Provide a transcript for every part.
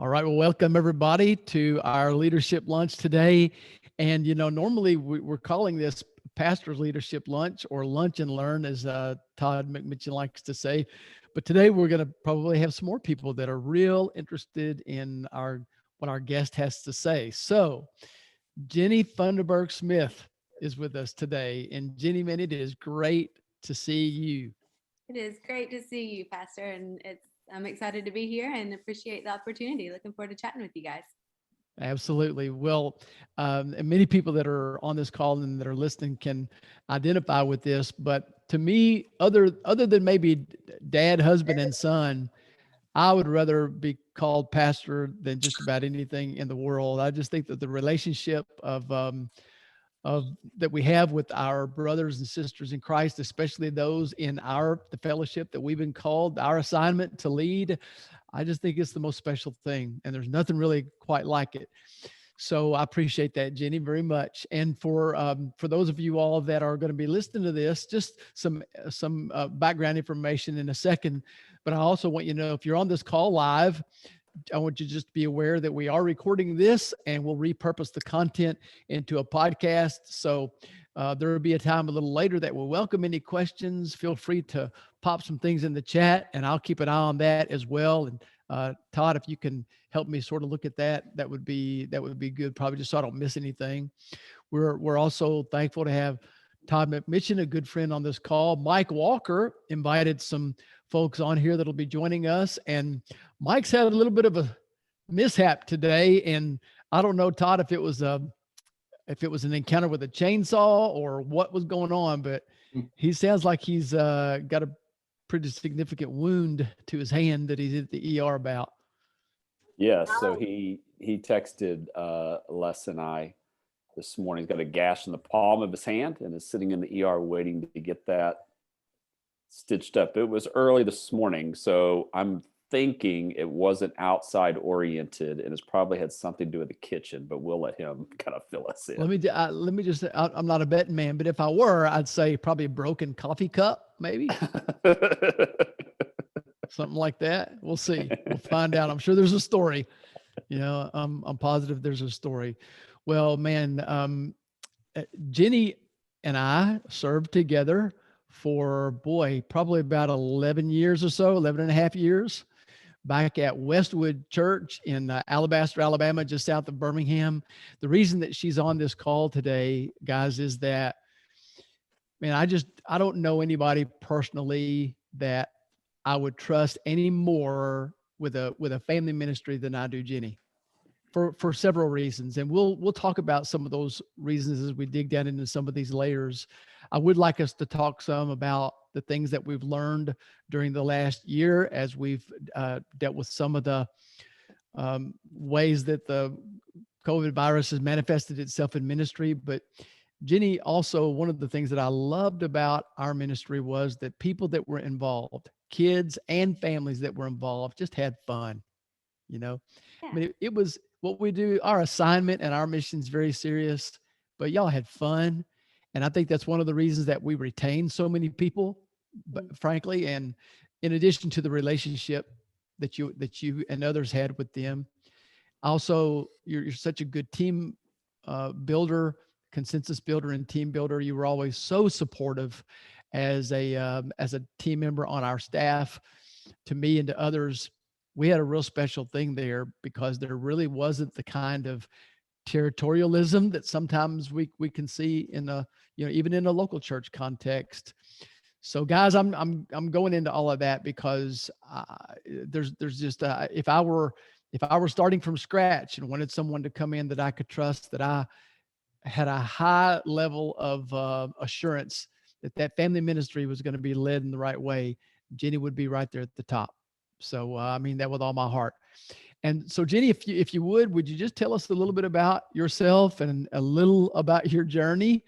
All right. Well, welcome everybody to our leadership lunch today. And, normally we're calling this pastor's leadership lunch or lunch and learn, as Todd McMitchin likes to say. But today we're going to probably have some more people that are real interested in what our guest has to say. So Jenny Funderburke Smith is with us today. And Jenny, man, it is great to see you. It is great to see you, Pastor, and I'm excited to be here and appreciate the opportunity. Looking forward to chatting with you guys. Absolutely. Well, and many people that are on this call and that are listening can identify with this. But to me, other than maybe dad, husband, and son, I would rather be called pastor than just about anything in the world. I just think that the relationship of that we have with our brothers and sisters in Christ, especially those in the fellowship that we've been called, our assignment to lead. I just think it's the most special thing, and there's nothing really quite like it. So I appreciate that, Jenny, very much. And for those of you all that are going to be listening to this, just some background information in a second. But I also want you to know, if you're on this call live, I want you to just be aware that we are recording this and we'll repurpose the content into a podcast. So there will be a time a little later that we'll welcome any questions. Feel free to pop some things in the chat and I'll keep an eye on that as well. And Todd, if you can help me sort of look at that would be good. Probably just so I don't miss anything. We're also thankful to have Todd McMitchin, a good friend on this call. Mike Walker invited some folks on here that'll be joining us. And Mike's had a little bit of a mishap today. And I don't know, Todd, if it was an encounter with a chainsaw or what was going on, but he sounds like he's got a pretty significant wound to his hand that he's at the ER about. Yes. So he texted Les and I this morning. He's got a gash in the palm of his hand and is sitting in the ER waiting to get that stitched up. It was early this morning, so I'm thinking it wasn't outside oriented and it's probably had something to do with the kitchen, but we'll let him kind of fill us in. Let me just say, I'm not a betting man, but if I were, I'd say probably a broken coffee cup, maybe. Something like that. We'll see. We'll find out. I'm sure there's a story. I'm positive there's a story. Well, man, Jenny and I served together for, probably about 11 years or so, 11 and a half years back at Westwood Church in Alabaster, Alabama, just south of Birmingham. The reason that she's on this call today, guys, is that, man, I don't know anybody personally that I would trust any more with a family ministry than I do Jenny, for several reasons. And we'll talk about some of those reasons as we dig down into some of these layers. I would like us to talk some about the things that we've learned during the last year as we've dealt with some of the ways that the COVID virus has manifested itself in ministry. But Jenny, also, one of the things that I loved about our ministry was that people that were involved, kids and families that were involved, just had fun. Yeah. I mean, it was what we do. Our assignment and our mission is very serious, but y'all had fun. And I think that's one of the reasons that we retain so many people, but frankly, and in addition to the relationship that you and others had with them. Also, you're such a good team builder, consensus builder, and team builder. You were always so supportive as a team member on our staff. To me and to others, we had a real special thing there because there really wasn't the kind of territorialism that sometimes we can see in even in a local church context. So guys, I'm going into all of that because there's just if I were starting from scratch and wanted someone to come in that I could trust, that I had a high level of assurance that family ministry was going to be led in the right way, Jenny would be right there at the top. So I mean that with all my heart. And so, Jenny, if you would you just tell us a little bit about yourself and a little about your journey,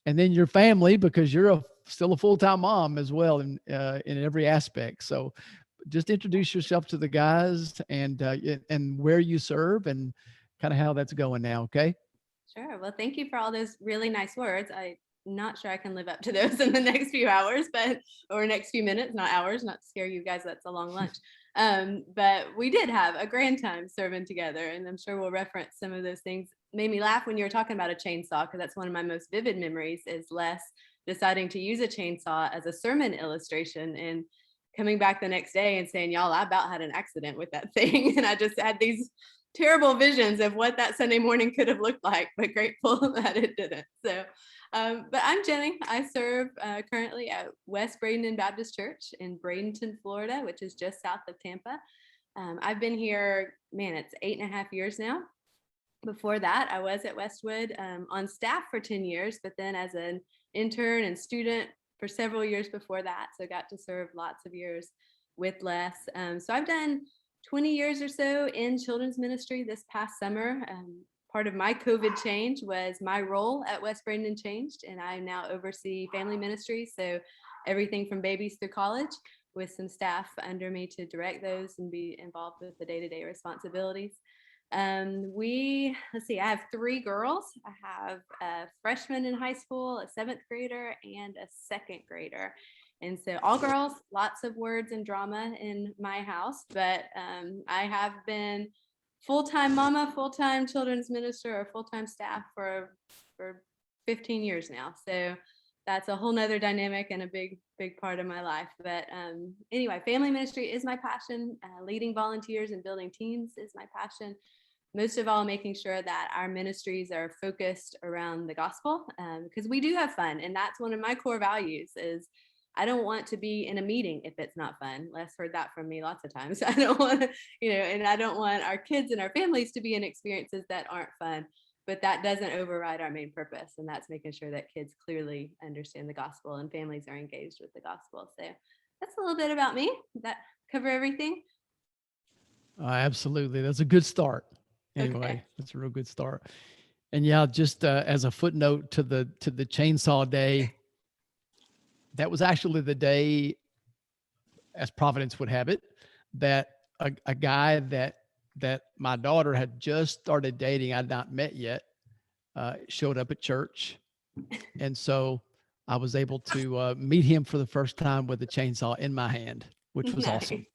and then your family, because you're still a full-time mom as well in every aspect. So, just introduce yourself to the guys and where you serve and kind of how that's going now. Okay. Sure. Well, thank you for all those really nice words. I'm not sure I can live up to those in the next few hours, or next few minutes, not hours, not to scare you guys. That's a long lunch. But we did have a grand time serving together, and I'm sure we'll reference some of those things. Made me laugh when you were talking about a chainsaw, because that's one of my most vivid memories, is Les deciding to use a chainsaw as a sermon illustration and coming back the next day and saying, y'all, I about had an accident with that thing. And I just had these terrible visions of what that Sunday morning could have looked like, but grateful that it didn't. So, but I'm Jenny. I serve currently at West Bradenton Baptist Church in Bradenton, Florida, which is just south of Tampa. I've been here, man, it's 8.5 years now. Before that, I was at Westwood on staff for 10 years, but then as an intern and student for several years before that. So got to serve lots of years with Les. So I've done 20 years or so in children's ministry this past summer. Part of my COVID change was my role at West Bradenton changed, and I now oversee family ministry. So everything from babies through college, with some staff under me to direct those and be involved with the day-to-day responsibilities. Let's see, I have 3 girls. I have a freshman in high school, a 7th grader, and a 2nd grader. And so all girls, lots of words and drama in my house, but I have been full-time mama, full-time children's minister, or full-time staff for 15 years now. So that's a whole nother dynamic and a big part of my life. But anyway, family ministry is my passion. Leading volunteers and building teams is my passion. Most of all, making sure that our ministries are focused around the gospel, because we do have fun. And that's one of my core values is I don't want to be in a meeting if it's not fun. Les heard that from me lots of times. I don't want to, and I don't want our kids and our families to be in experiences that aren't fun. But that doesn't override our main purpose. And that's making sure that kids clearly understand the gospel and families are engaged with the gospel. So that's a little bit about me. That cover everything? Absolutely. That's a good start. Anyway, Okay. That's a real good start. And yeah, just as a footnote to the chainsaw day, that was actually the day, as Providence would have it, that a guy that my daughter had just started dating, I'd not met yet, showed up at church. And so I was able to meet him for the first time with a chainsaw in my hand, which was Nice. awesome.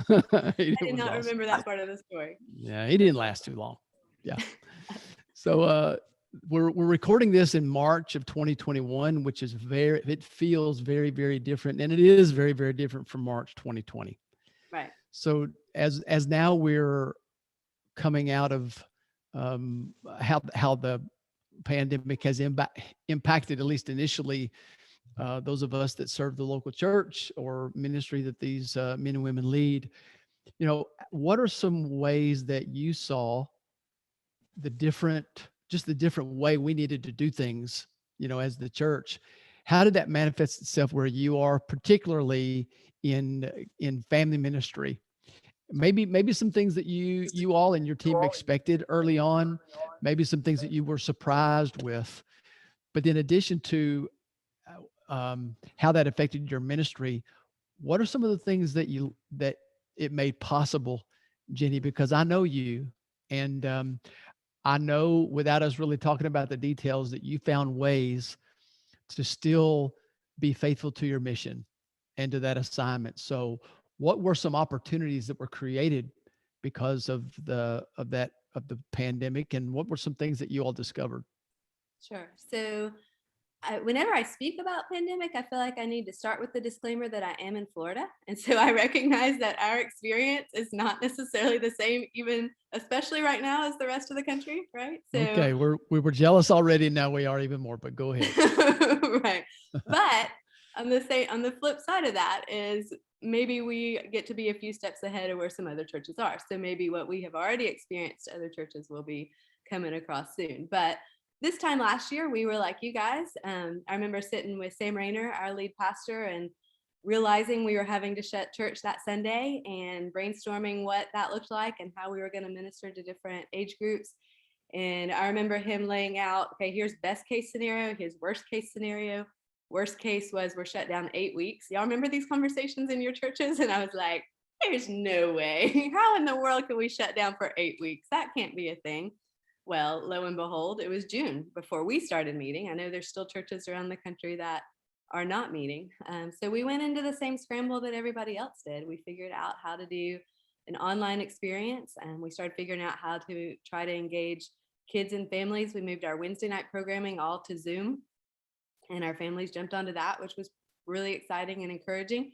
I did not remember that part of the story. Yeah, he didn't last too long. Yeah. So we're recording this in March of 2021, which is it feels very, very different. And it is very, very different from March 2020. Right. So as now we're coming out of how the pandemic has impacted, at least initially, those of us that serve the local church or ministry that these men and women lead, what are some ways that you saw the different way we needed to do things, as the church? How did that manifest itself where you are, particularly in family ministry? Maybe some things that you all and your team expected early on, maybe some things that you were surprised with, but in addition to how that affected your ministry, what are some of the things that it made possible, Jenny? Because I know you, and I know, without us really talking about the details, that you found ways to still be faithful to your mission and to that assignment. So what were some opportunities that were created because of the pandemic, and what were some things that you all discovered? Sure. So whenever I speak about pandemic, I feel like I need to start with the disclaimer that I am in Florida. And so I recognize that our experience is not necessarily the same, even especially right now, as the rest of the country, right? So, okay, we were jealous already. Now we are even more, but go ahead. Right. But on the flip side of that is maybe we get to be a few steps ahead of where some other churches are. So maybe what we have already experienced, other churches will be coming across soon. But this time last year, we were like you guys. I remember sitting with Sam Rayner, our lead pastor, and realizing we were having to shut church that Sunday and brainstorming what that looked like and how we were going to minister to different age groups. And I remember him laying out, okay, here's best case scenario, here's worst case scenario. Worst case was we're shut down 8 weeks. Y'all remember these conversations in your churches? And I was like, there's no way. How in the world can we shut down for 8 weeks? That can't be a thing. Well, lo and behold, it was June before we started meeting. I know there's still churches around the country that are not meeting. So we went into the same scramble that everybody else did. We figured out how to do an online experience, and we started figuring out how to try to engage kids and families. We moved our Wednesday night programming all to Zoom, and our families jumped onto that, which was really exciting and encouraging.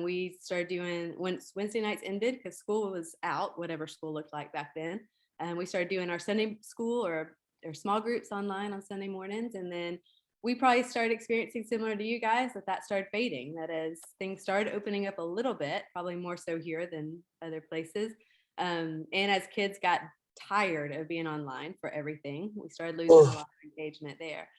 We started doing, once Wednesday nights ended, because school was out, whatever school looked like back then, and we started doing our Sunday school or small groups online on Sunday mornings. And then we probably started experiencing, similar to you guys, that started fading. That as things started opening up a little bit, probably more so here than other places. And as kids got tired of being online for everything, we started losing a lot of engagement there.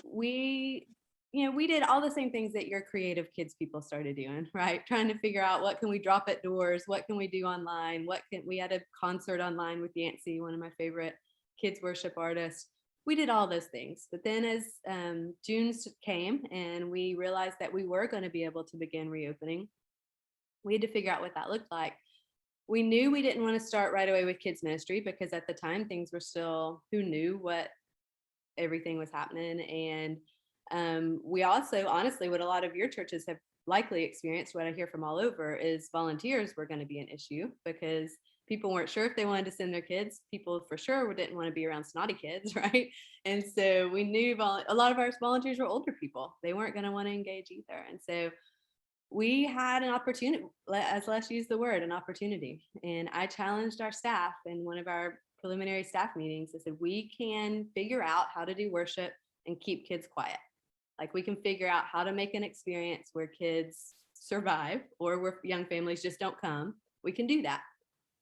We did all the same things that your creative kids people started doing, right? Trying to figure out, what can we drop at doors? What can we do online? We had a concert online with Yancey, one of my favorite kids worship artists. We did all those things. But then as June came and we realized that we were going to be able to begin reopening, we had to figure out what that looked like. We knew we didn't want to start right away with kids ministry, because at the time things were still, who knew what everything was happening. And we also, honestly, what a lot of your churches have likely experienced, what I hear from all over, is volunteers were going to be an issue, because people weren't sure if they wanted to send their kids. People for sure didn't want to be around snotty kids, right? And so we knew a lot of our volunteers were older people. They weren't going to want to engage either. And so we had an opportunity, as Les used the word, an opportunity. And I challenged our staff in one of our preliminary staff meetings. I said, we can figure out how to do worship and keep kids quiet. Like, we can figure out how to make an experience where kids survive, or where young families just don't come. We can do that.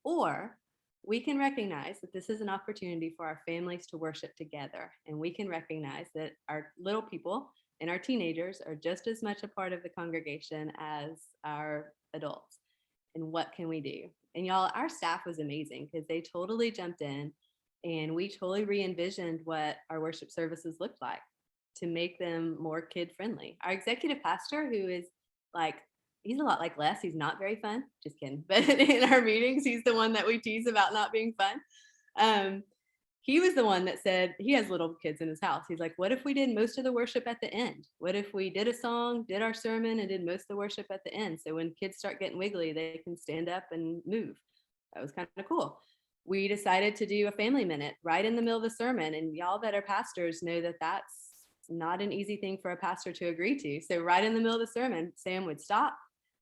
Or we can recognize that this is an opportunity for our families to worship together. And we can recognize that our little people and our teenagers are just as much a part of the congregation as our adults. And what can we do? And y'all, our staff was amazing, because they totally jumped in, and we totally re-envisioned what our worship services looked like to make them more kid friendly. Our executive pastor, who is like, he's a lot like Les. He's not very fun. Just kidding. But in our meetings, he's the one that we tease about not being fun. He was the one that said, he has little kids in his house. He's like, what if we did most of the worship at the end? What if we did a song, did our sermon, and did most of the worship at the end? So when kids start getting wiggly, they can stand up and move. That was kind of cool. We decided to do a family minute right in the middle of the sermon. And y'all that are pastors know that that's not an easy thing for a pastor to agree to. So right in the middle of the sermon, Sam would stop.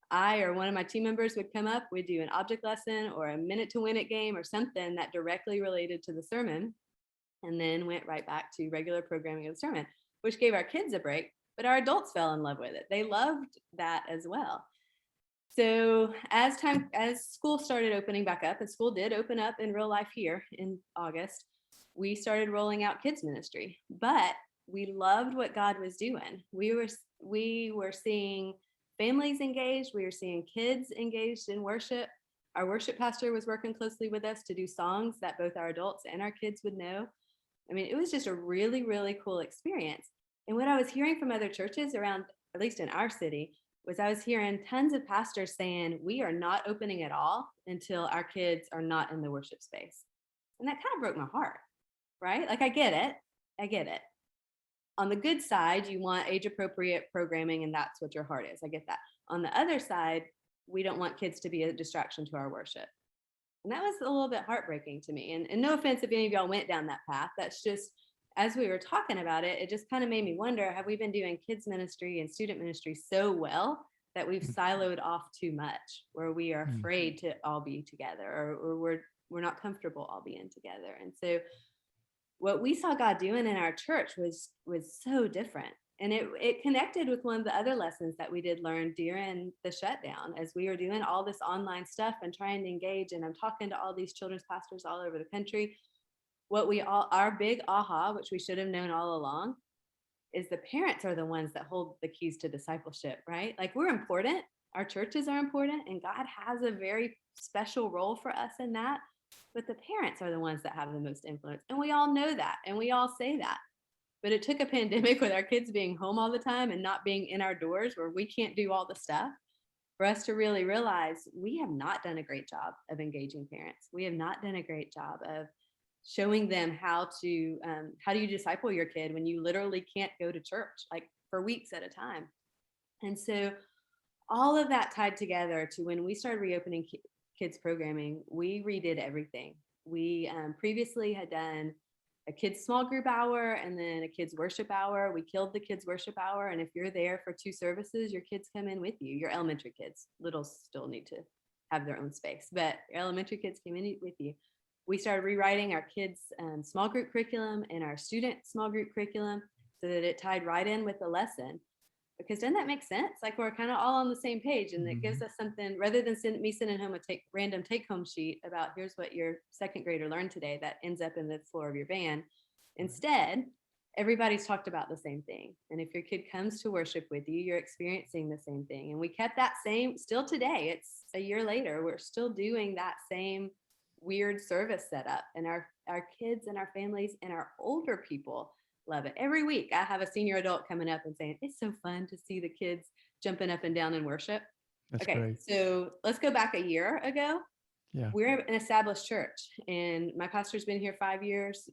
I or one of my team members would come up. We'd do an object lesson or a minute to win it game or something that directly related to the sermon, and then went right back to regular programming of the sermon, which gave our kids a break, but our adults fell in love with it. They loved that as well. So as school started opening back up, and school did open up in real life here in August, we started rolling out kids ministry. But we loved what God was doing. We were seeing families engaged. We were seeing kids engaged in worship. Our worship pastor was working closely with us to do songs that both our adults and our kids would know. I mean, it was just a really, really cool experience. And what I was hearing from other churches around, at least in our city, was I was hearing tons of pastors saying, we are not opening at all until our kids are not in the worship space. And that kind of broke my heart, right? Like, I get it. On the good side, you want age appropriate programming, and that's what your heart is. I get that. On the other side, we don't want kids to be a distraction to our worship. And that was a little bit heartbreaking to me. And no offense if any of y'all went down that path. That's just, as we were talking about it, it just kind of made me wonder, have we been doing kids ministry and student ministry so well that we've siloed off too much, where we are afraid to all be together, or we're not comfortable all being together? And so what we saw God doing in our church was so different. And it connected with one of the other lessons that we did learn during the shutdown, as we were doing all this online stuff and trying to engage. And I'm talking to all these children's pastors all over the country. Our big aha, which we should have known all along, is the parents are the ones that hold the keys to discipleship, right? Like, we're important. Our churches are important, and God has a very special role for us in that. But the parents are the ones that have the most influence. And we all know that, and we all say that. But it took a pandemic with our kids being home all the time and not being in our doors, where we can't do all the stuff, for us to really realize we have not done a great job of engaging parents. We have not done a great job of showing them how do you disciple your kid when you literally can't go to church, like, for weeks at a time. And so all of that tied together to when we started reopening kids programming, we redid everything. We previously had done a kids small group hour and then a kids worship hour. We killed the kids worship hour. And if you're there for 2 services, your kids come in with you. Your elementary kids, littles still need to have their own space, but your elementary kids came in with you. We started rewriting our kids small group curriculum and our student small group curriculum so that it tied right in with the lesson. Because doesn't that make sense? Like we're kind of all on the same page, and it gives us something rather than me sending home a random take-home sheet about here's what your second grader learned today that ends up in the floor of your van. Instead, everybody's talked about the same thing. And if your kid comes to worship with you, you're experiencing the same thing. And we kept that same still today. It's a year later. We're still doing that same weird service setup. And our kids and our families and our older people love it. Every week I have a senior adult coming up and saying, it's so fun to see the kids jumping up and down in worship. That's okay, great. So let's go back a year ago. Yeah. We're an established church and my pastor's been here 5 years.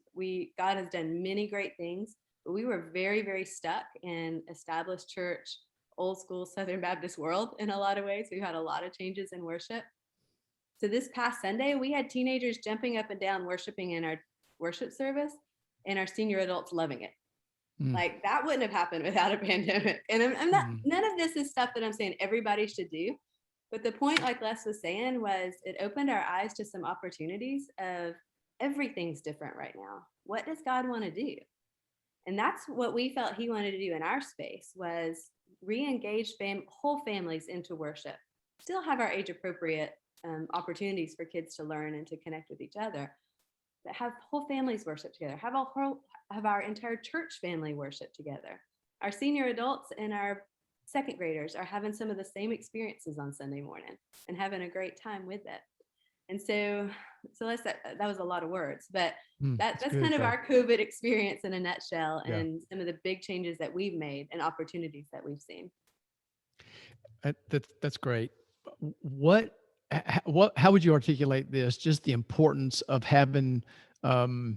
God has done many great things, but we were very, very stuck in established church, old school Southern Baptist world in a lot of ways. We've had a lot of changes in worship. So this past Sunday, we had teenagers jumping up and down worshiping in our worship service, and our senior adults loving it. Like that wouldn't have happened without a pandemic. And I'm not, none of this is stuff that I'm saying everybody should do. But the point, like Les was saying, was it opened our eyes to some opportunities of everything's different right now. What does God want to do? And that's what we felt he wanted to do in our space, was re-engage whole families into worship. Still have our age appropriate opportunities for kids to learn and to connect with each other. That have whole families worship together, have our entire church family worship together. Our senior adults and our second graders are having some of the same experiences on Sunday morning and having a great time with it. And so that was a lot of words, but that's good, kind of our COVID experience in a nutshell, and some of the big changes that we've made and opportunities that we've seen. That's great. How would you articulate this? Just the importance of having, the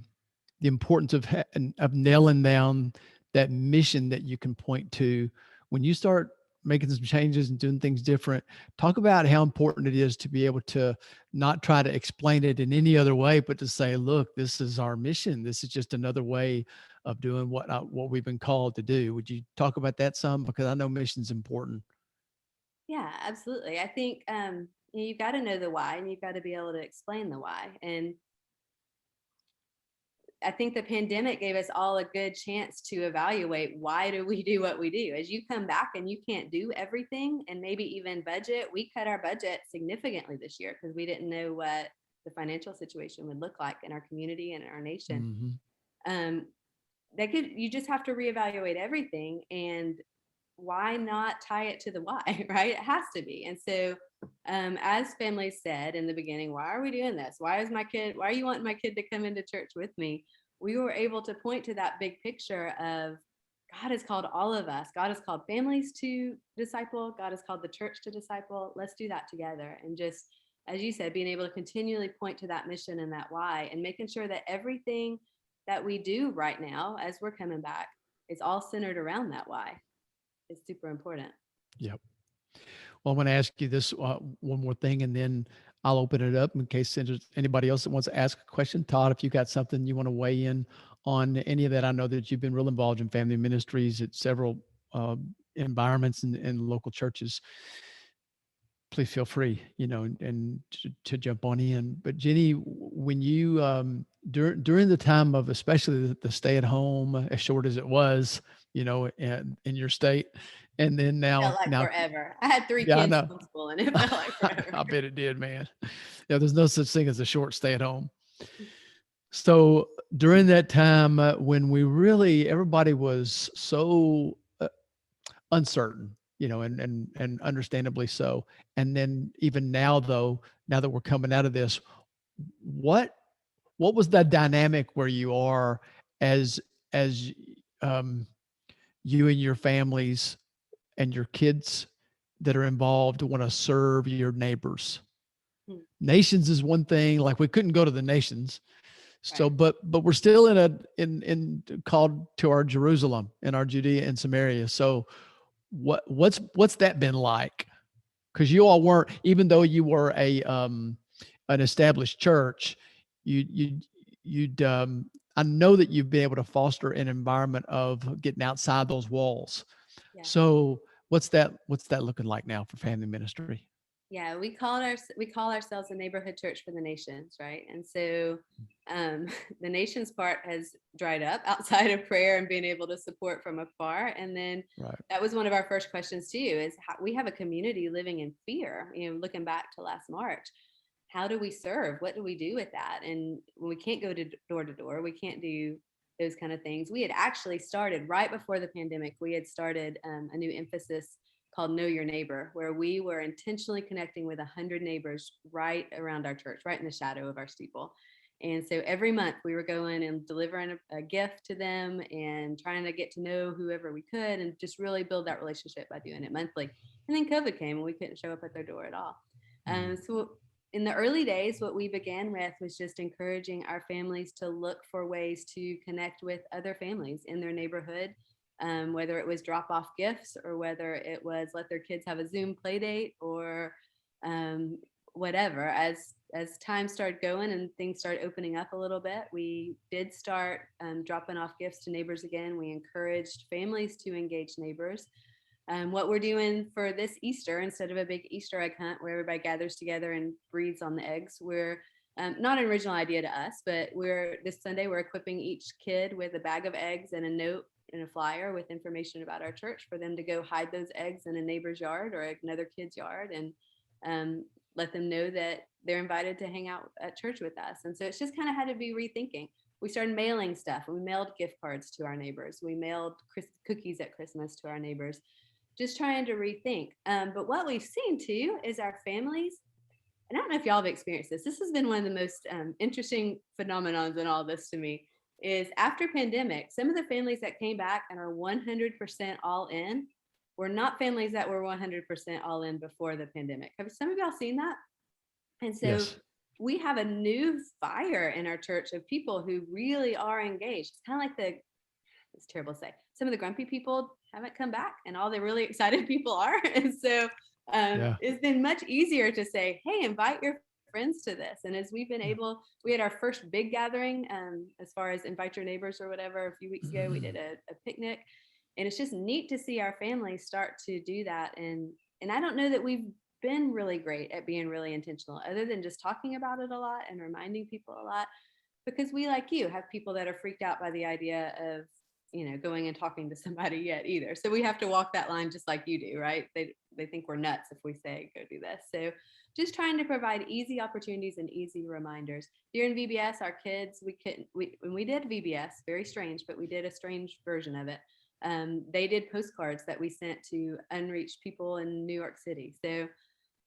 importance of nailing down that mission that you can point to when you start making some changes and doing things different. Talk about how important it is to be able to not try to explain it in any other way, but to say, look, this is our mission. This is just another way of doing what we've been called to do. Would you talk about that some? Because I know mission's important. Yeah, absolutely. I think you've got to know the why, and you've got to be able to explain the why. And I think the pandemic gave us all a good chance to evaluate, why do we do what we do? As you come back and you can't do everything, and maybe even budget, we cut our budget significantly this year because we didn't know what the financial situation would look like in our community and in our nation. You just have to reevaluate everything, and why not tie it to the why, right? It has to be. And so as families said in the beginning, why are we doing this? Why are you wanting my kid to come into church with me? We were able to point to that big picture of God has called all of us. God has called families to disciple. God has called the church to disciple. Let's do that together. And just, as you said, being able to continually point to that mission and that why, and making sure that everything that we do right now as we're coming back is all centered around that why. It's super important. Yep. Well, I'm going to ask you this one more thing, and then I'll open it up in case there's anybody else that wants to ask a question. Todd, if you got something you want to weigh in on any of that, I know that you've been real involved in family ministries at several environments and local churches. Please feel free, and to jump on in. But Jenny, when you during the time of especially the stay at home, as short as it was, in your state, and then now forever. I had 3 kids homeschooling. It felt like forever. I bet it did, man. Yeah, there's no such thing as a short stay at home. So during that time when everybody was so uncertain, and understandably so. And then even now, though, now that we're coming out of this, what was that dynamic where you are as you and your families and your kids that are involved want to serve your neighbors? Nations is one thing, like we couldn't go to the nations. So, right. but we're still in called to our Jerusalem and our Judea and Samaria. So what's that been like? because you all weren't, even though you were an established church, you'd I know that you've been able to foster an environment of getting outside those walls. Yeah. So what's that looking like now for family ministry? Yeah, we call ourselves a neighborhood church for the nations, right? And so the nations part has dried up outside of prayer and being able to support from afar. And then that was one of our first questions to you, is how, we have a community living in fear, looking back to last March. How do we serve? What do we do with that? And when we can't go to door, we can't do those kind of things. We had actually started right before the pandemic. We had started a new emphasis called Know Your Neighbor, where we were intentionally connecting with 100 neighbors right around our church, right in the shadow of our steeple. And so every month we were going and delivering a gift to them and trying to get to know whoever we could and just really build that relationship by doing it monthly. And then COVID came and we couldn't show up at their door at all. So in the early days, what we began with was just encouraging our families to look for ways to connect with other families in their neighborhood, whether it was drop off gifts or whether it was let their kids have a Zoom play date or whatever. As time started going and things started opening up a little bit, we did start dropping off gifts to neighbors again. We encouraged families to engage neighbors. What we're doing for this Easter, instead of a big Easter egg hunt where everybody gathers together and breathes on the eggs, we're not an original idea to us, but this Sunday we're equipping each kid with a bag of eggs and a note and a flyer with information about our church for them to go hide those eggs in a neighbor's yard or another kid's yard, and let them know that they're invited to hang out at church with us. And so it's just kind of had to be rethinking. We started mailing stuff. We mailed gift cards to our neighbors. We mailed cookies at Christmas to our neighbors, just trying to rethink. But what we've seen too is our families, and I don't know if y'all have experienced this. This has been one of the most interesting phenomenons in all this to me, is after pandemic, some of the families that came back and are 100% all in were not families that were 100% all in before the pandemic. Have some of y'all seen that? And so yes, we have a new fire in our church of people who really are engaged. It's kind of like it's terrible to say, some of the grumpy people haven't come back and all the really excited people are. And so it's been much easier to say, hey, invite your friends to this. And as we've been able, we had our first big gathering as far as invite your neighbors or whatever a few weeks ago. We did a picnic, and it's just neat to see our families start to do that. And I don't know that we've been really great at being really intentional, other than just talking about it a lot and reminding people a lot, because we, like you, have people that are freaked out by the idea of going and talking to somebody yet either. So we have to walk that line just like you do, right? They think we're nuts if we say go do this. So just trying to provide easy opportunities and easy reminders. During VBS, our kids, when we did VBS, very strange, but we did a strange version of it. They did postcards that we sent to unreached people in New York City. So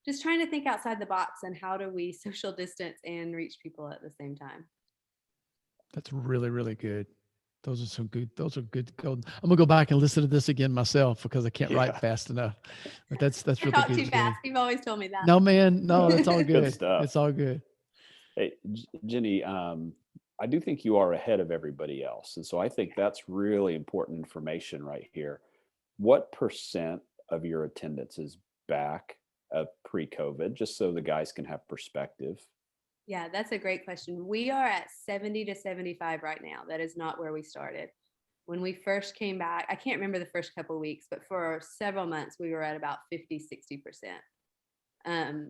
just trying to think outside the box and how do we social distance and reach people at the same time. That's really, really good. Those are good. I'm gonna go back and listen to this again myself because I can't write fast enough. But that's really talk good. Too fast. You've always told me that. No, man. No, it's all good. Good stuff. It's all good. Hey, Jenny, I do think you are ahead of everybody else. And so I think that's really important information right here. What % of your attendance is back pre-COVID, just so the guys can have perspective? Yeah, that's a great question. We are at 70 to 75 right now. That is not where we started. When we first came back, I can't remember the first couple of weeks, but for several months, we were at about 50, 60%.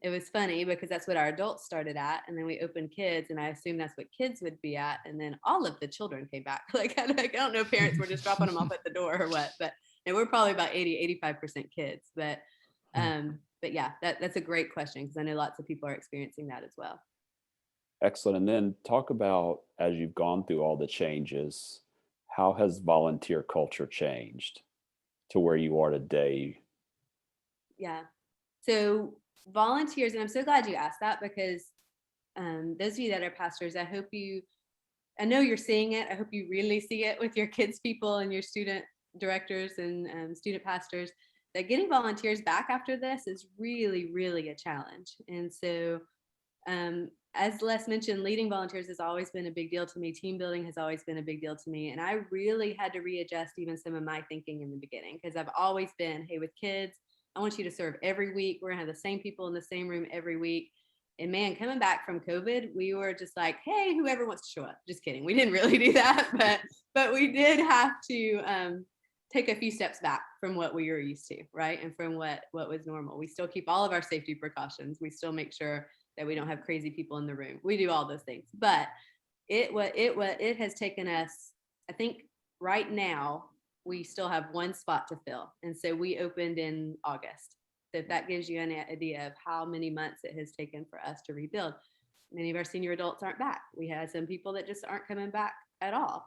It was funny because that's what our adults started at. And then we opened kids, and I assume that's what kids would be at. And then all of the children came back. I don't know, parents were just dropping them off at the door or what, but we're probably about 80, 85% kids. But yeah, that's a great question, because I know lots of people are experiencing that as well. Excellent. And then talk about, as you've gone through all the changes, how has volunteer culture changed to where you are today? Yeah. So volunteers, and I'm so glad you asked that, because those of you that are pastors, I know you're seeing it. I hope you really see it with your kids people and your student directors and student pastors, that getting volunteers back after this is really, really a challenge. And so as Les mentioned, leading volunteers has always been a big deal to me. Team building has always been a big deal to me. And I really had to readjust even some of my thinking in the beginning, because I've always been, hey, with kids, I want you to serve every week. We're gonna have the same people in the same room every week. And man, coming back from COVID, we were just like, hey, whoever wants to show up. Just kidding. We didn't really do that, but we did have to take a few steps back from what we were used to, right? And from what was normal. We still keep all of our safety precautions. We still make sure that we don't have crazy people in the room. We do all those things. But it has taken us, I think right now, we still have one spot to fill. And so we opened in August. So if that gives you an idea of how many months it has taken for us to rebuild. Many of our senior adults aren't back. We had some people that just aren't coming back at all.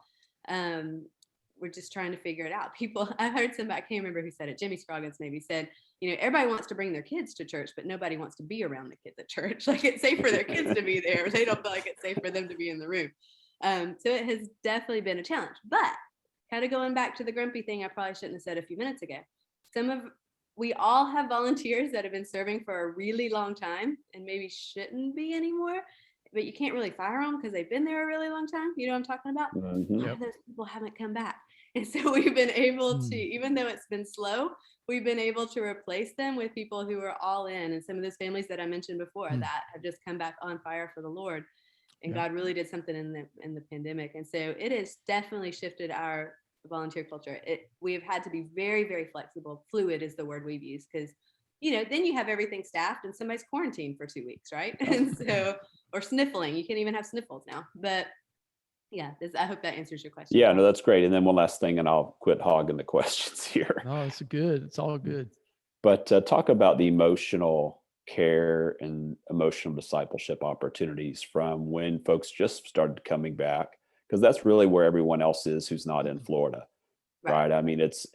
We're just trying to figure it out. I heard somebody, I can't remember who said it, Jimmy Scroggins maybe said, everybody wants to bring their kids to church, but nobody wants to be around the kids at church. Like it's safe for their kids to be there, but they don't feel like it's safe for them to be in the room. So it has definitely been a challenge, but kind of going back to the grumpy thing I probably shouldn't have said a few minutes ago. We all have volunteers that have been serving for a really long time and maybe shouldn't be anymore, but you can't really fire them because they've been there a really long time. You know what I'm talking about? Mhm. Yep. Those people haven't come back. And so we've been able to, even though it's been slow, we've been able to replace them with people who are all in. And some of those families that I mentioned before that have just come back on fire for the Lord. And God really did something in the pandemic. And so it has definitely shifted our volunteer culture. We have had to be very, very flexible. Fluid is the word we've used because, then you have everything staffed and somebody's quarantined for 2 weeks, right? And so, or sniffling, you can't even have sniffles now. But yeah, I hope that answers your question. Yeah, no, that's great. And then one last thing, and I'll quit hogging the questions here. No, it's good. It's all good. But talk about the emotional care and emotional discipleship opportunities from when folks just started coming back, because that's really where everyone else is who's not in Florida, right? I mean, it's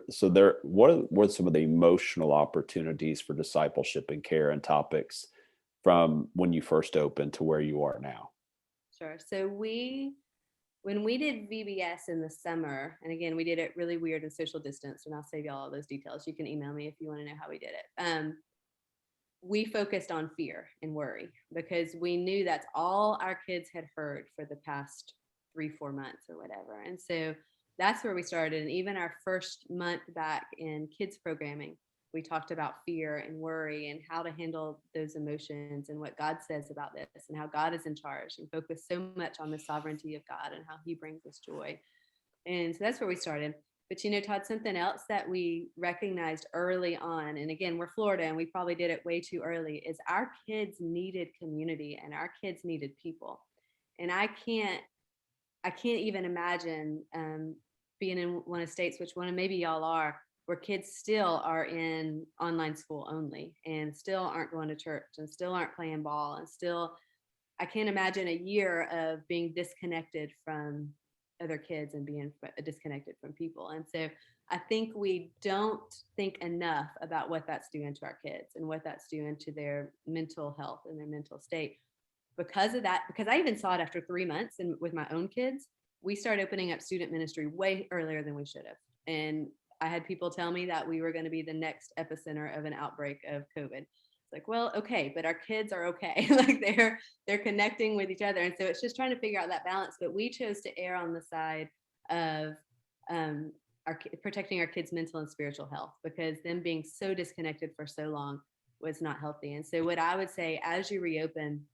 so there. What were some of the emotional opportunities for discipleship and care and topics from when you first opened to where you are now? Sure. So when we did VBS in the summer, and again, we did it really weird and social distance, and I'll save you all those details. You can email me if you want to know how we did it. We focused on fear and worry because we knew that's all our kids had heard for the past 3-4 months or whatever. And so that's where we started. And even our first month back in kids programming, we talked about fear and worry and how to handle those emotions and what God says about this and how God is in charge, and focus so much on the sovereignty of God and how he brings us joy. And so that's where we started. But Todd, something else that we recognized early on, and again, we're Florida and we probably did it way too early, is our kids needed community and our kids needed people. And I can't even imagine being in one of the states, which one maybe y'all are, where kids still are in online school only and still aren't going to church and still aren't playing ball and still, I can't imagine a year of being disconnected from other kids and being disconnected from people. And so I think we don't think enough about what that's doing to our kids and what that's doing to their mental health and their mental state. Because of that, because I even saw it after 3 months and with my own kids, we started opening up student ministry way earlier than we should have. And I had people tell me that we were going to be the next epicenter of an outbreak of COVID. It's like, well, okay, but our kids are okay. Like they're connecting with each other. And so it's just trying to figure out that balance. But we chose to err on the side of protecting our kids' mental and spiritual health, because them being so disconnected for so long was not healthy. And so what I would say, as you reopen,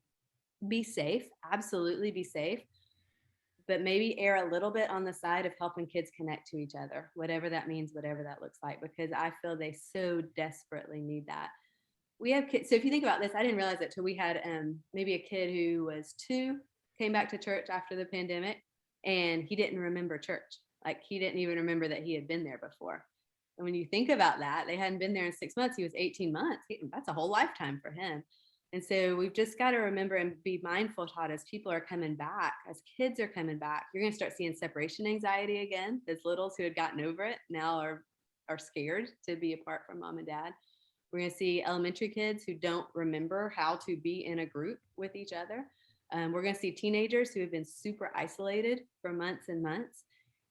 be safe, absolutely be safe, but maybe err a little bit on the side of helping kids connect to each other, whatever that means, whatever that looks like, because I feel they so desperately need that. We have kids. So if you think about this, I didn't realize it till we had maybe a kid who was 2, came back to church after the pandemic, and he didn't remember church. Like he didn't even remember that he had been there before. And when you think about that, they hadn't been there in 6 months. He was 18 months. That's a whole lifetime for him. And so we've just got to remember and be mindful, Todd, as people are coming back, as kids are coming back, you're going to start seeing separation anxiety again. Those littles who had gotten over it now are scared to be apart from mom and dad. We're going to see elementary kids who don't remember how to be in a group with each other. We're going to see teenagers who have been super isolated for months and months.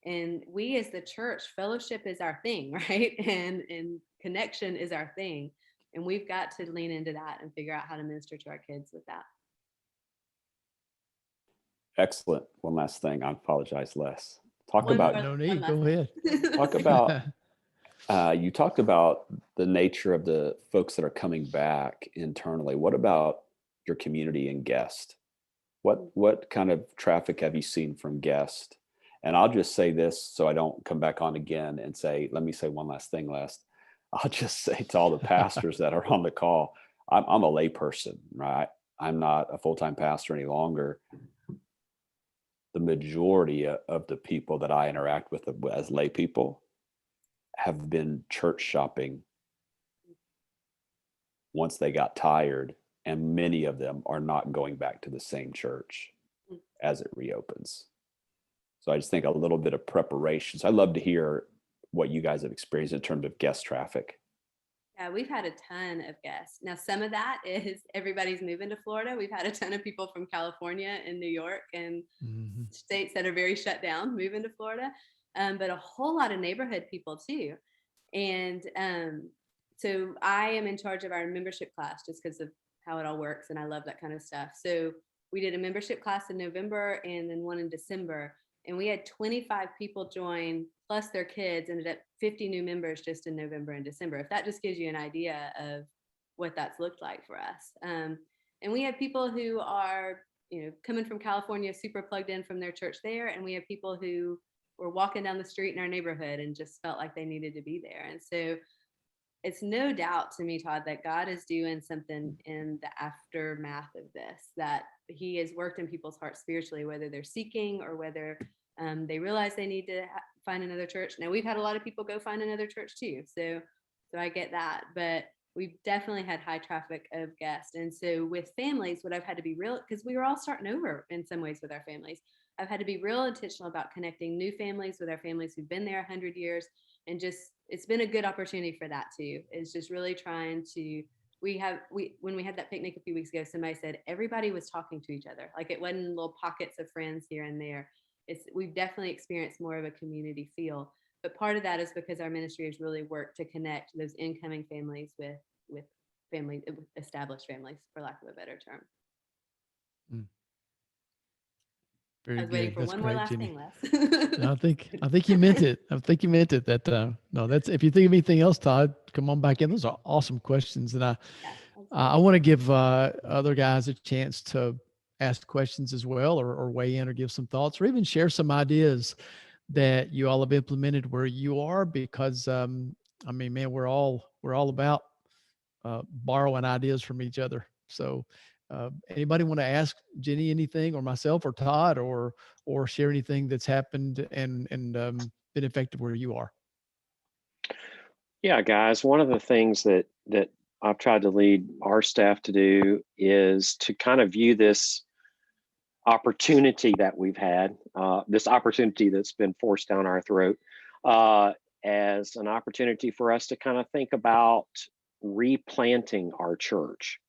And we as the church, fellowship is our thing, right? And connection is our thing. And we've got to lean into that and figure out how to minister to our kids with that. Excellent. One last thing. I apologize, Les. No need. Go ahead. Talk about You talked about the nature of the folks that are coming back internally. What about your community and guest? What kind of traffic have you seen from guest? And I'll just say this so I don't come back on again and say, let me say one last thing, Les. I'll just say to all the pastors that are on the call, I'm a lay person, right? I'm not a full-time pastor any longer. The majority of the people that I interact with as lay people have been church shopping once they got tired, and many of them are not going back to the same church as it reopens. So I just think a little bit of preparation. So I'd love to hear what you guys have experienced in terms of guest traffic. Yeah, we've had a ton of guests. Now, some of that is everybody's moving to Florida. We've had a ton of people from California and New York and states that are very shut down moving to Florida, but a whole lot of neighborhood people too. And so I am in charge of our membership class just because of how it all works. And I love that kind of stuff. So we did a membership class in November and then one in December. And we had 25 people join, plus their kids, ended up 50 new members just in November and December. If that just gives you an idea of what that's looked like for us. And we have people who are, coming from California, super plugged in from their church there. And we have people who were walking down the street in our neighborhood and just felt like they needed to be there. And so it's no doubt to me, Todd, that God is doing something in the aftermath of this, that he has worked in people's hearts spiritually, whether they're seeking or whether they realize they need to find another church. Now, we've had a lot of people go find another church too. So I get that, but we've definitely had high traffic of guests. And so with families, what I've had to be real, because we were all starting over in some ways with our families, I've had to be real intentional about connecting new families with our families who've been there 100 years. And just, it's been a good opportunity for that too, is just really trying to, when we had that picnic a few weeks ago, somebody said everybody was talking to each other. Like it wasn't little pockets of friends here and there. We've definitely experienced more of a community feel, but part of that is because our ministry has really worked to connect those incoming families with established families, for lack of a better term. Very I was waiting good. for That's one great, more last Jenny. thing, Les. I think you meant it. I think you meant it. That no, that's, if you think of anything else, Todd, come on back in. Those are awesome questions, and I want to give other guys a chance to ask questions as well, or weigh in, or give some thoughts, or even share some ideas that you all have implemented where you are. Because I mean, man, we're all about borrowing ideas from each other. So anybody want to ask Jenny anything, or myself, or Todd, or share anything that's happened and been effective where you are? Yeah, guys, one of the things that I've tried to lead our staff to do is to kind of view this opportunity that we've had, this opportunity that's been forced down our throat, as an opportunity for us to kind of think about replanting our church.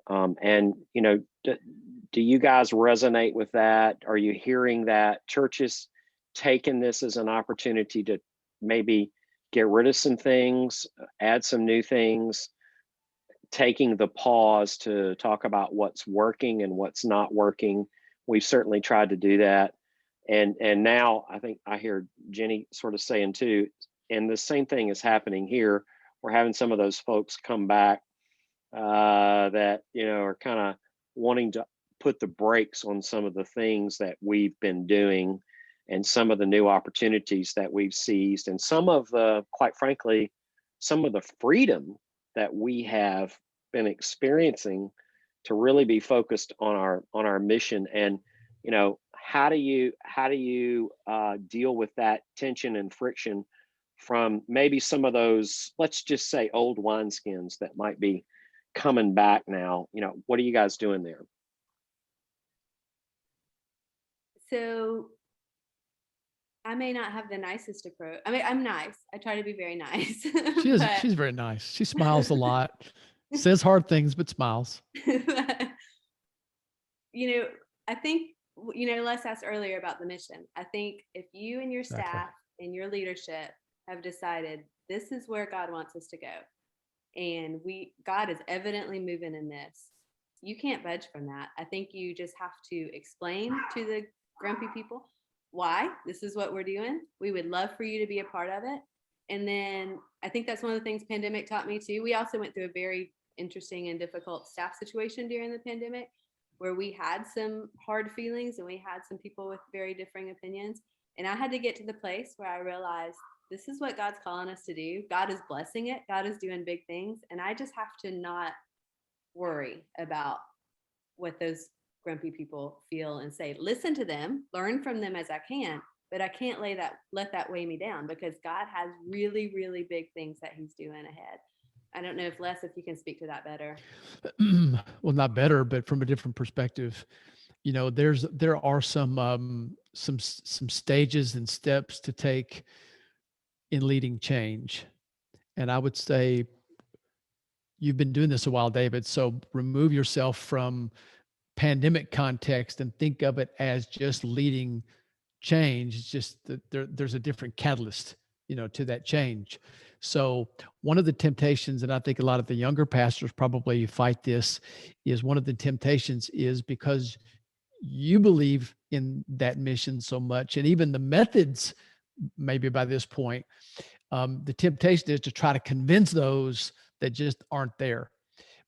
And, do you guys resonate with that? Are you hearing that churches taking this as an opportunity to maybe get rid of some things, add some new things, taking the pause to talk about what's working and what's not working? We've certainly tried to do that. And now I think I hear Jenny sort of saying too, and the same thing is happening here. We're having some of those folks come back that, are kind of wanting to put the brakes on some of the things that we've been doing and some of the new opportunities that we've seized, and some of the, quite frankly, some of the freedom that we have been experiencing to really be focused on our mission. And how do you deal with that tension and friction from maybe some of those, let's just say, old wineskins that might be coming back now? What are you guys doing there? So I may not have the nicest approach. I mean, I'm nice. I try to be very nice. She's very nice. She smiles a lot, says hard things, but smiles. I think, Les asked earlier about the mission. I think if you and your staff and your leadership have decided this is where God wants us to go, and God is evidently moving in this, you can't budge from that. I think you just have to explain to the grumpy people why this is what we're doing. We would love for you to be a part of it. And then I think that's one of the things pandemic taught me too. We also went through a very interesting and difficult staff situation during the pandemic, where we had some hard feelings and we had some people with very differing opinions. And I had to get to the place where I realized this is what God's calling us to do. God is blessing it. God is doing big things. And I just have to not worry about what those grumpy people feel and say. Listen to them, learn from them as I can, but I can't let that weigh me down, because God has really, really big things that he's doing ahead. I don't know if you can speak to that better. Well, not better, but from a different perspective. You know, there are some stages and steps to take in leading change. And I would say you've been doing this a while, David. So remove yourself from pandemic context and think of it as just leading change. It's just that there's a different catalyst, you know, to that change. So one of the temptations, and I think a lot of the younger pastors probably fight this, is one of the temptations is because you believe in that mission so much, and even the methods, maybe by this point, the temptation is to try to convince those that just aren't there.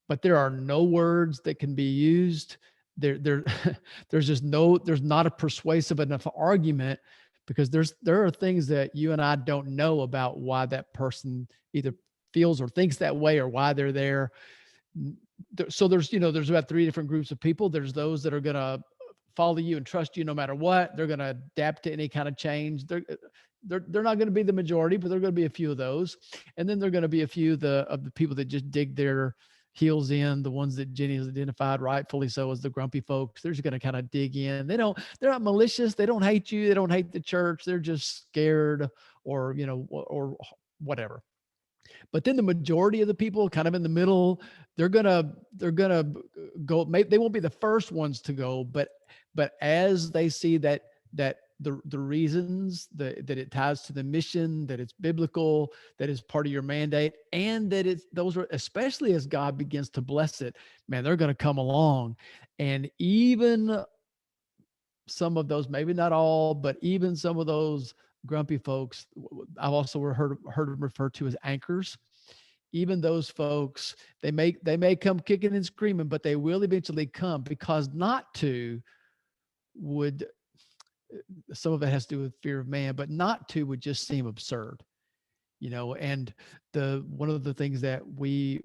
But there are no words that can be used. There's not a persuasive enough argument, because there are things that you and I don't know about why that person either feels or thinks that way, or why they're there. So there's about 3 different groups of people. There's those that are going to follow you and trust you no matter what. They're going to adapt to any kind of change. They're not going to be the majority, but they're going to be a few of those. And then there are going to be a few of the people that just dig their heels in, the ones that Jenny has identified rightfully so as the grumpy folks. They're just going to kind of dig in. They're not malicious. They don't hate you. They don't hate the church. They're just scared, or whatever. But then the majority of the people kind of in the middle, they're gonna go. Maybe they won't be the first ones to go, but as they see that the reasons that it ties to the mission, that it's biblical, that is part of your mandate, and that those are, especially as God begins to bless it, man, they're going to come along. And even some of those, maybe not all, but even some of those grumpy folks, I've also heard them referred to as anchors. Even those folks, they may come kicking and screaming, but they will eventually come, because not to would, some of it has to do with fear of man, but not to would just seem absurd, and one of the things that we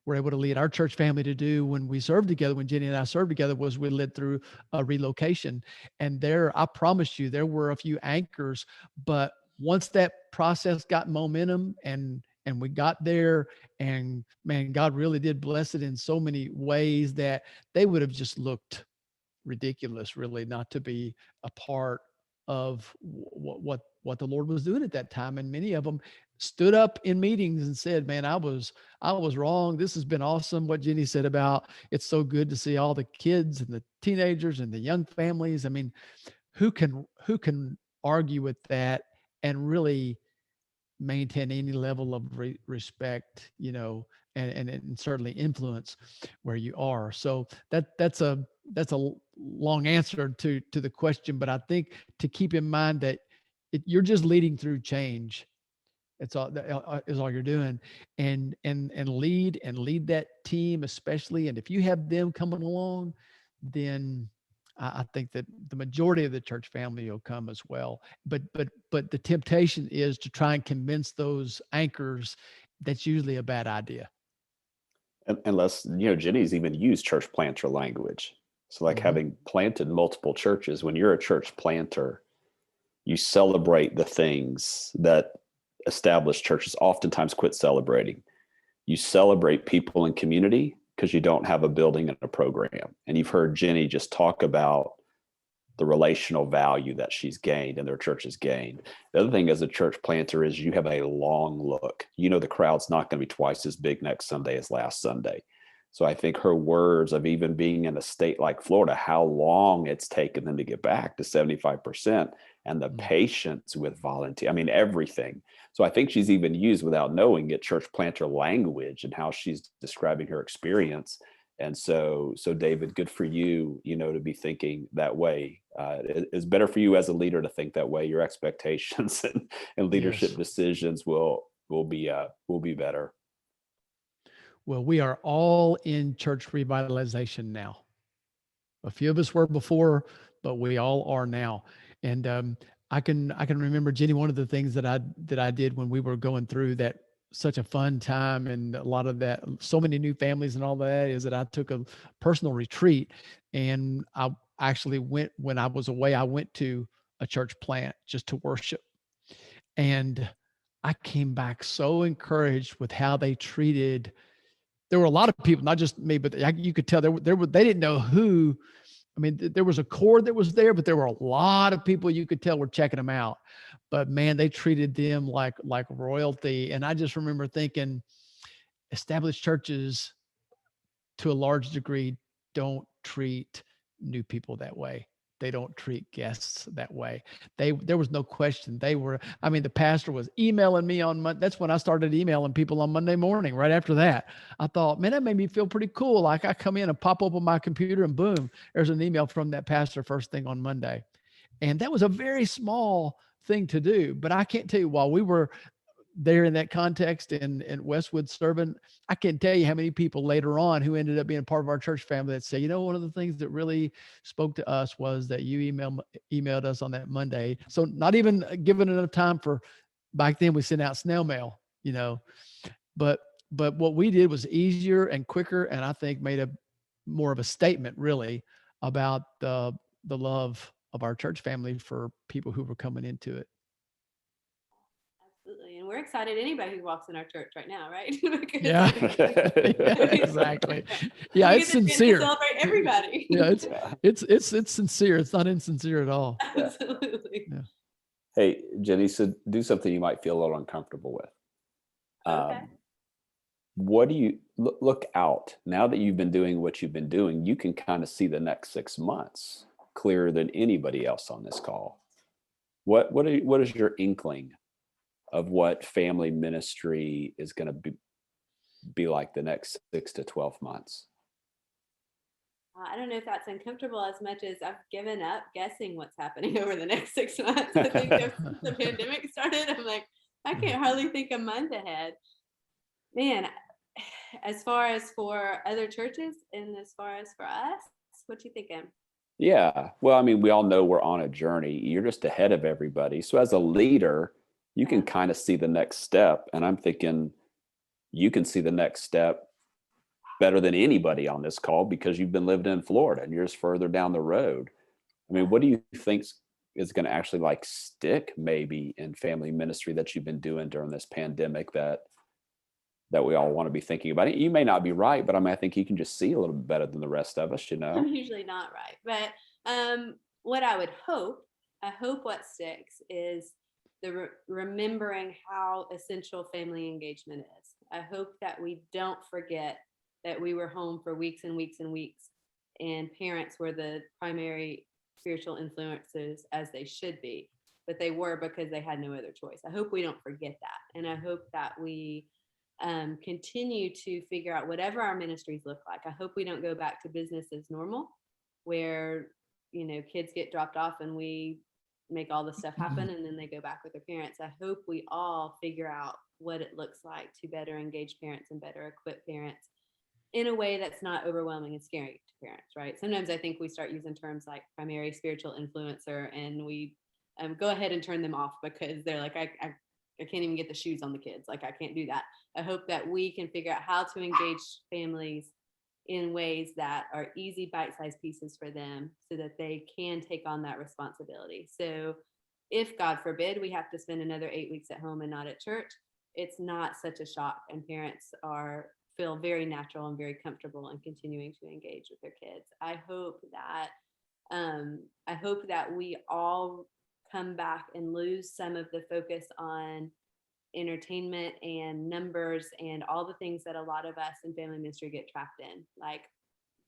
were able to lead our church family to do when we served together, when Jenny and I served together, was we led through a relocation. And I promise you, there were a few anchors, but once that process got momentum and we got there, and man, God really did bless it in so many ways that they would have just looked ridiculous, really, not to be a part of what the Lord was doing at that time. And many of them stood up in meetings and said, man, I was wrong. This has been awesome. What Jenny said about, it's so good to see all the kids and the teenagers and the young families. I mean, who can argue with that and really maintain any level of respect, and certainly influence where you are. So that's a long answer to the question, but I think to keep in mind that you're just leading through change. It's all is all you're doing, and lead that team especially. And if you have them coming along, then I think that the majority of the church family will come as well. But the temptation is to try and convince those anchors. That's usually a bad idea. Unless, Jenny's even used church planter language. So like having planted multiple churches, when you're a church planter, you celebrate the things that established churches oftentimes quit celebrating. You celebrate people in community because you don't have a building and a program. And you've heard Jenny just talk about the relational value that she's gained and their church has gained. The other thing as a church planter is you have a long look. The crowd's not going to be twice as big next Sunday as last Sunday. So I think her words of even being in a state like Florida, how long it's taken them to get back to 75%, and the patience with volunteer, everything. So I think she's even used, without knowing it, church planter language and how she's describing her experience. And so David, good for you, to be thinking that way It's better for you as a leader to think that way. Your expectations and leadership Yes. decisions will be better. Well, we are all in church revitalization now. A few of us were before, but we all are now. And I can remember, Jenny, one of the things that I did when we were going through that, such a fun time, and a lot of that, so many new families and all that, is that I took a personal retreat, and I actually went, when I was away, I went to a church plant just to worship. And I came back so encouraged with how they treated. There were a lot of people, not just me, but you could tell they didn't know who. I mean, there was a core that was there, but there were a lot of people you could tell were checking them out. But man, they treated them like royalty. And I just remember thinking, established churches, to a large degree, don't treat new people that way. They don't treat guests that way. There was no question. The pastor was emailing me on Monday. That's when I started emailing people on Monday morning. Right after that, I thought, man, that made me feel pretty cool. Like, I come in and pop open my computer and boom, there's an email from that pastor first thing on Monday. And that was a very small thing to do. But I can't tell you, while we were there in that context in Westwood serving, I can't tell you how many people later on who ended up being part of our church family that say, one of the things that really spoke to us was that you emailed us on that Monday. So not even given enough time for, back then we sent out snail mail, but what we did was easier and quicker, and I think made a more of a statement really about the love of our church family for people who were coming into it. Absolutely. And we're excited anybody who walks in our church right now, right? Yeah. Exactly. Yeah, it's sincere. Celebrate everybody. Yeah, it's sincere. It's not insincere at all. Absolutely. Yeah. Hey, Jenny, so do something you might feel a little uncomfortable with. Okay. What do you look out now that you've been doing what you've been doing? You can kind of see the next 6 months clearer than anybody else on this call. What is your inkling of what family ministry is going to be like the next 6 to 12 months? I don't know if that's uncomfortable as much as I've given up guessing what's happening over the next 6 months. I think since the pandemic started, I'm like, I can't hardly think a month ahead. Man, as far as for other churches and as far as for us, what you thinking? Yeah. Well, we all know we're on a journey. You're just ahead of everybody. So as a leader, you can kind of see the next step. And I'm thinking you can see the next step better than anybody on this call because you've been living in Florida and you're just further down the road. What do you think is going to actually stick maybe in family ministry that you've been doing during this pandemic that we all want to be thinking about it? You may not be right, but I think you can just see a little bit better than the rest of us, I'm usually not right. But what I hope what sticks is the remembering how essential family engagement is. I hope that we don't forget that we were home for weeks and weeks and weeks, and parents were the primary spiritual influences, as they should be, but they were because they had no other choice. I hope we don't forget that. And I hope that we continue to figure out whatever our ministries look like. I hope we don't go back to business as normal, where kids get dropped off and we make all the stuff happen and then they go back with their parents. I hope we all figure out what it looks like to better engage parents and better equip parents in a way that's not overwhelming and scary to parents, right? Sometimes I think we start using terms like primary spiritual influencer and we go ahead and turn them off because they're like, I can't even get the shoes on the kids. Like, I can't do that. I hope that we can figure out how to engage families in ways that are easy bite-sized pieces for them so that they can take on that responsibility. So if, God forbid, we have to spend another 8 weeks at home and not at church, it's not such a shock, and parents feel very natural and very comfortable in continuing to engage with their kids. I hope that we all come back and lose some of the focus on entertainment and numbers and all the things that a lot of us in family ministry get trapped in, like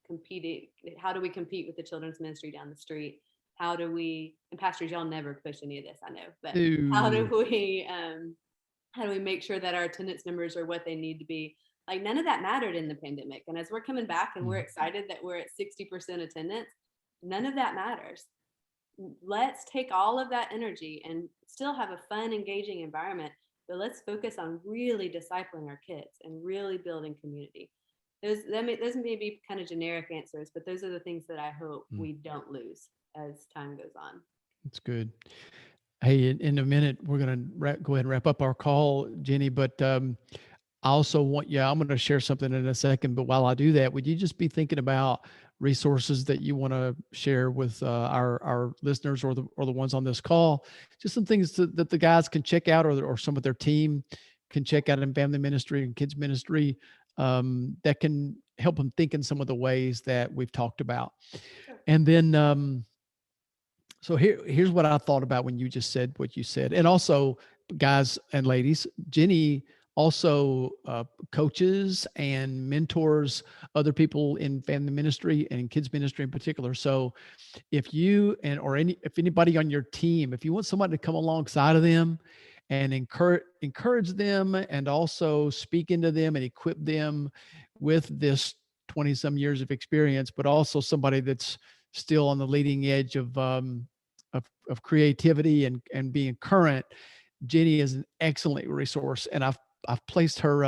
competing. How do we compete with the children's ministry down the street? How do we, and pastors, y'all never push any of this, I know, but how do we make sure that our attendance numbers are what they need to be? Like, none of that mattered in the pandemic. And as we're coming back and we're excited that we're at 60% attendance, none of that matters. let's take all of that energy and still have a fun, engaging environment, but let's focus on really discipling our kids and really building community. Those may be kind of generic answers, but those are the things that I hope we don't lose as time goes on. That's good. Hey, in a minute, we're going to go ahead and wrap up our call, Jenny, but I also want you, I'm going to share something in a second, but while I do that, would you just be thinking about resources that you want to share with our listeners or the ones on this call? Just some things that the guys can check out, or some of their team can check out in family ministry and kids ministry, that can help them think in some of the ways that we've talked about. Sure. And then, so here's what I thought about when you just said what you said. And also, guys and ladies, Jenny also coaches and mentors other people in family ministry and kids ministry in particular. So if you if anybody on your team, if you want somebody to come alongside of them and encourage them, and also speak into them and equip them with this 20 some years of experience, but also somebody that's still on the leading edge of creativity and being current, Jenny is an excellent resource. And I've placed her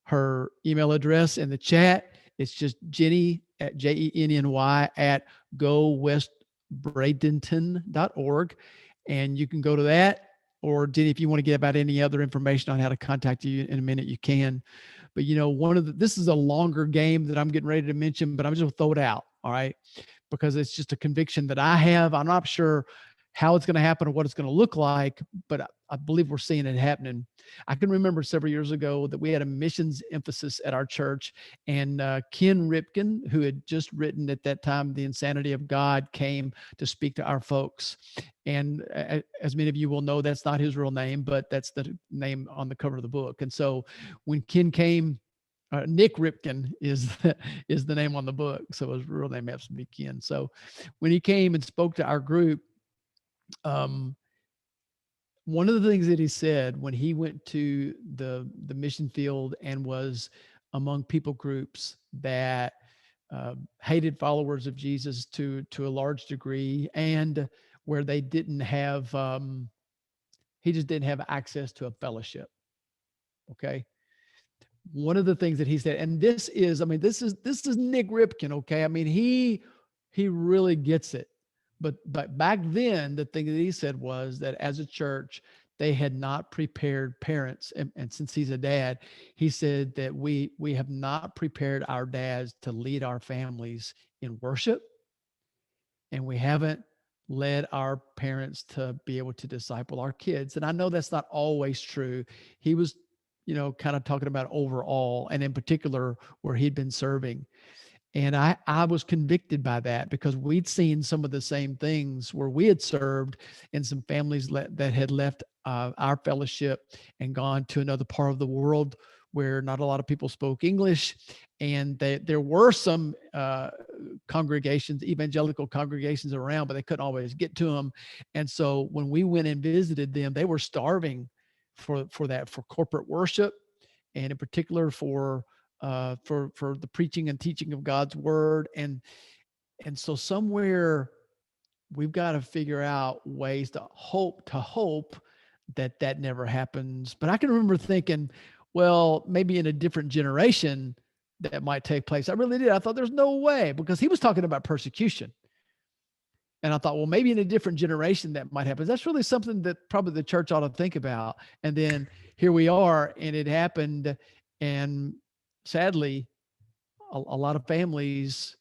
her email address in the chat. It's just Jenny at JENNY at gowestbradenton.org. And you can go to that. Or Jenny, if you want to get about any other information on how to contact you in a minute, you can. But this is a longer game that I'm getting ready to mention, but I'm just gonna throw it out. All right. Because it's just a conviction that I have. I'm not sure how it's going to happen or what it's going to look like, but I believe we're seeing it happening. I can remember several years ago that we had a missions emphasis at our church, and Ken Ripken, who had just written at that time The Insanity of God, came to speak to our folks. And as many of you will know, that's not his real name, but that's the name on the cover of the book. And so when Ken came, Nick Ripken is the name on the book, so his real name happens to be Ken. So when he came and spoke to our group, one of the things that he said when he went to the mission field and was among people groups that hated followers of Jesus to a large degree, and where they didn't have, he just didn't have access to a fellowship. Okay. One of the things that he said, and this is Nick Ripken. Okay. I mean, he really gets it. But back then, the thing that he said was that as a church, they had not prepared parents. And since he's a dad, he said that we have not prepared our dads to lead our families in worship. And we haven't led our parents to be able to disciple our kids. And I know that's not always true. He was, kind of talking about overall, and in particular where he'd been serving. And I was convicted by that, because we'd seen some of the same things where we had served in some families that had left our fellowship and gone to another part of the world where not a lot of people spoke English. And there were some congregations, evangelical congregations around, but they couldn't always get to them. And so when we went and visited them, they were starving for corporate worship, and in particular for the preaching and teaching of God's word. And so somewhere we've got to figure out ways to hope that never happens. But I can remember thinking, well, maybe in a different generation that might take place. I really did. I thought there's no way, because he was talking about persecution. And I thought, well, maybe in a different generation that might happen. That's really something that probably the church ought to think about. And then here we are, and it happened. And sadly, a lot of families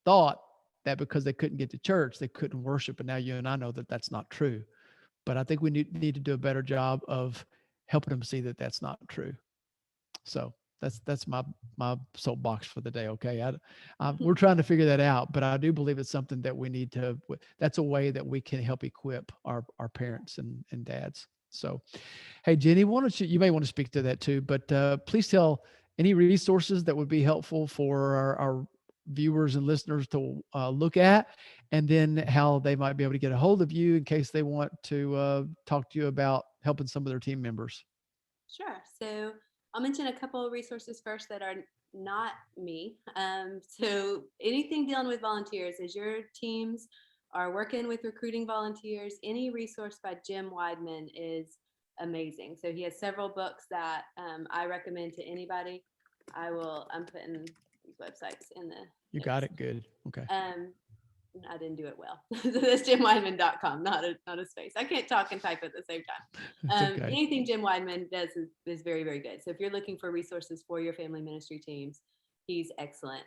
thought that because they couldn't get to church, they couldn't worship. And now you and I know that that's not true. But I think we need to do a better job of helping them see that that's not true. So that's my soapbox for the day. Okay. We're trying to figure that out, but I do believe it's something that we need to, that's a way that we can help equip our parents and dads. So, hey, Jenny, why don't you may want to speak to that too, but please tell any resources that would be helpful for our viewers and listeners to look at, and then how they might be able to get a hold of you in case they want to talk to you about helping some of their team members. Sure. So I'll mention a couple of resources first that are not me. So anything dealing with volunteers, as your teams are working with recruiting volunteers, any resource by Jim Weidman is amazing. So he has several books that I recommend to anybody. I'm putting these websites in the You got it. Good. Okay. I didn't do it well. So that's jimweidman.com, not a space. I can't talk and type at the same time. It's okay. Anything Jim Weidman does is very, very good. So if you're looking for resources for your family ministry teams, he's excellent.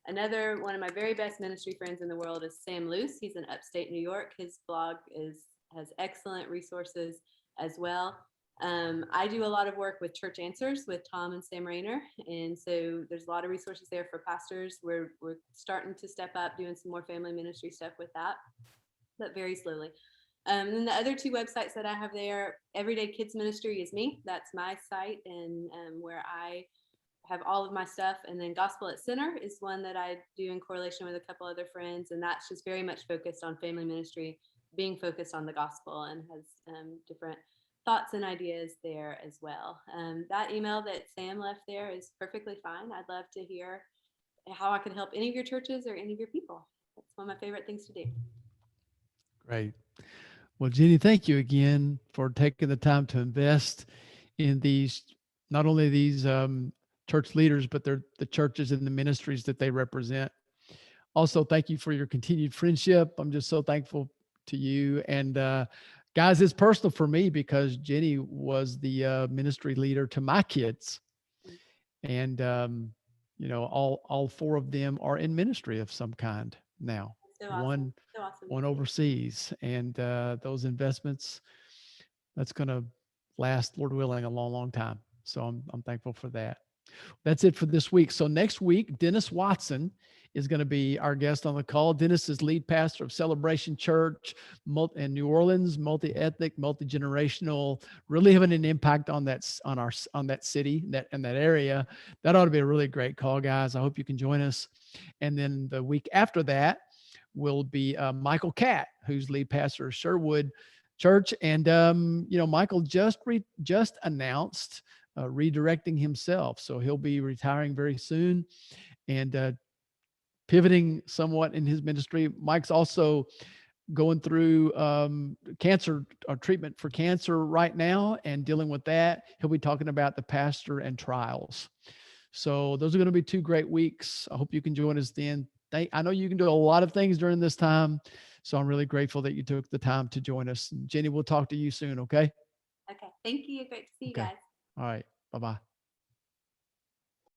Another one of my very best ministry friends in the world is Sam Luce. He's in upstate New York. His blog has excellent resources as well. I do a lot of work with Church Answers with Tom and Sam Rayner. And so there's a lot of resources there for pastors. We're starting to step up, doing some more family ministry stuff with that, but very slowly. And then the other two websites that I have there, Everyday Kids Ministry is me. That's my site, and where I have all of my stuff. And then Gospel at Center is one that I do in correlation with a couple other friends. And that's just very much focused on family ministry, being focused on the gospel, and has different thoughts and ideas there as well. That email that Sam left there is perfectly fine. I'd love to hear how I can help any of your churches or any of your people. That's one of my favorite things to do. Great. Well, Jenny, thank you again for taking the time to invest in these, not only these church leaders, but they're the churches and the ministries that they represent. Also, thank you for your continued friendship. I'm just so thankful to you. And guys, it's personal for me because Jenny was the ministry leader to my kids. And, all four of them are in ministry of some kind now. So awesome. One overseas, and those investments, that's going to last, Lord willing, a long, long time. So I'm thankful for that. That's it for this week. So next week, Dennis Watson is going to be our guest on the call. Dennis is lead pastor of Celebration Church in New Orleans, multi-ethnic, multi-generational, really having an impact on that city, that area. That ought to be a really great call, guys. I hope you can join us. And then the week after that will be Michael Catt, who's lead pastor of Sherwood Church. And Michael just announced redirecting himself. So he'll be retiring very soon and pivoting somewhat in his ministry. Mike's also going through cancer treatment for cancer right now and dealing with that. He'll be talking about the pastor and trials. So those are going to be 2 great weeks. I hope you can join us then. I know you can do a lot of things during this time. So I'm really grateful that you took the time to join us. Jenny, we'll talk to you soon. Okay. Okay. Thank you. Great to see you guys. All right. Bye-bye.